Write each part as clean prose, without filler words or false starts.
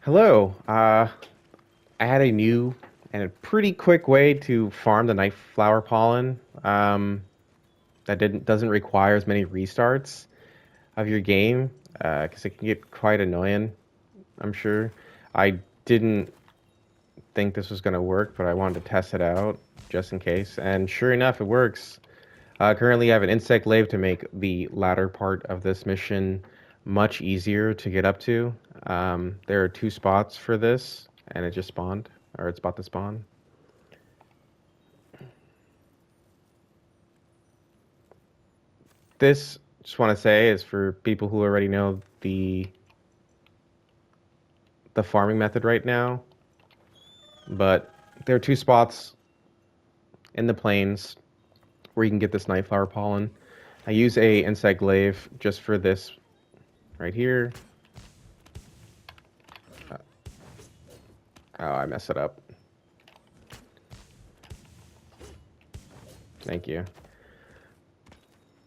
Hello. I had a new and a pretty quick way to farm the Nightflower Pollen. That didn't doesn't require as many restarts of your game, because it can get quite annoying. I'm sure. I didn't think this was gonna work, but I wanted to test it out just in case. And sure enough, it works. Currently, I have an insect glaive to make the latter part of this mission much easier to get up to. There are two spots for this, and it just spawned, or it's about to spawn. This, just want to say, is for people who already know the farming method right now. But there are two spots in the plains where you can get this Nightflower pollen. I use a insect glaive just for this right here. Oh, I messed it up. Thank you.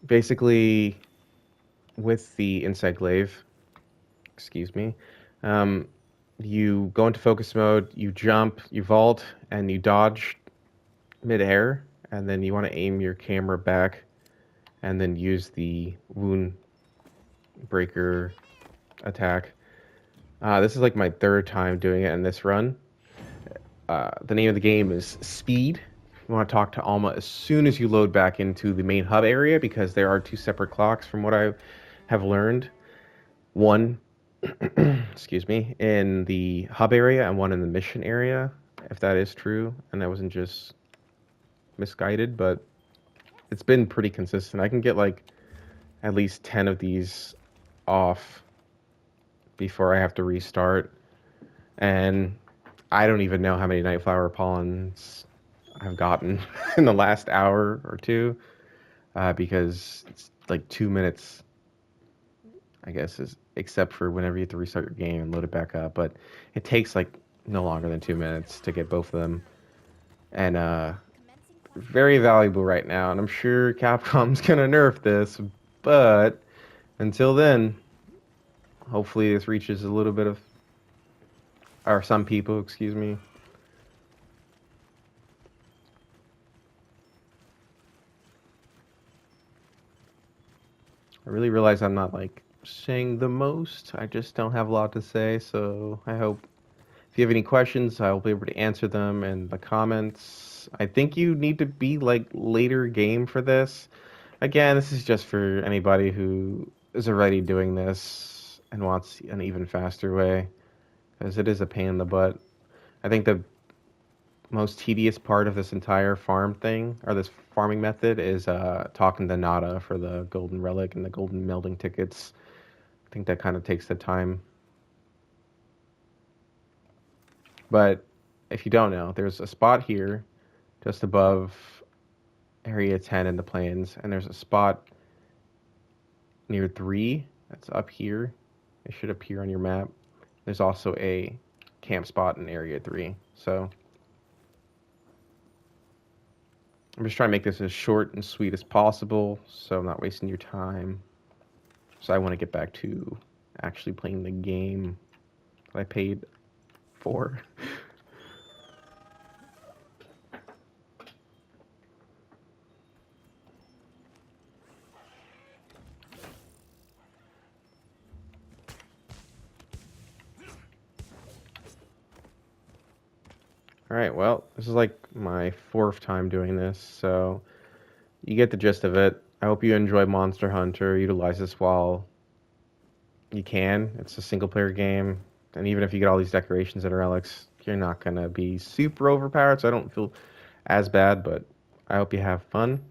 Basically, with the insect glaive, excuse me, um, you go into focus mode, you jump, you vault, and you dodge mid-air, and then you want to aim your camera back, and then use the wound breaker attack. This is like my third time doing it in this run. The name of the game is Speed. You want to talk to Alma as soon as you load back into the main hub area because there are two separate clocks from what I have learned. One, excuse me, in the hub area and one in the mission area, if that is true. And I wasn't just misguided, but it's been pretty consistent. I can get like at least 10 of these off before I have to restart. And I don't even know how many Nightflower pollens I've gotten in the last hour or two, because it's like 2 minutes, I guess, is except for whenever you have to restart your game and load it back up. But it takes like no longer than 2 minutes to get both of them, and very valuable right now. And I'm sure Capcom's gonna nerf this, but until then, hopefully this reaches a little bit of, or some people, excuse me. I really realize I'm not like saying the most. I just don't have a lot to say, so I hope if you have any questions, I'll be able to answer them in the comments. I think you need to be like later game for this. Again, this is just for anybody who is already doing this and wants an even faster way, because it is a pain in the butt. I think the most tedious part of this entire farm thing, or this farming method, is talking to Nada for the golden relic and the golden melding tickets. I think that kind of takes the time. But if you don't know, there's a spot here just above Area 10 in the plains, and there's a spot near 3 that's up here. It should appear on your map. There's also a camp spot in Area 3. So I'm just trying to make this as short and sweet as possible, so I'm not wasting your time. So I want to get back to actually playing the game that I paid for. Alright, well, this is like my fourth time doing this, so you get the gist of it. I hope you enjoy Monster Hunter. Utilize this while you can. It's a single player game, and even if you get all these decorations and relics, you're not gonna be super overpowered, so I don't feel as bad, but I hope you have fun.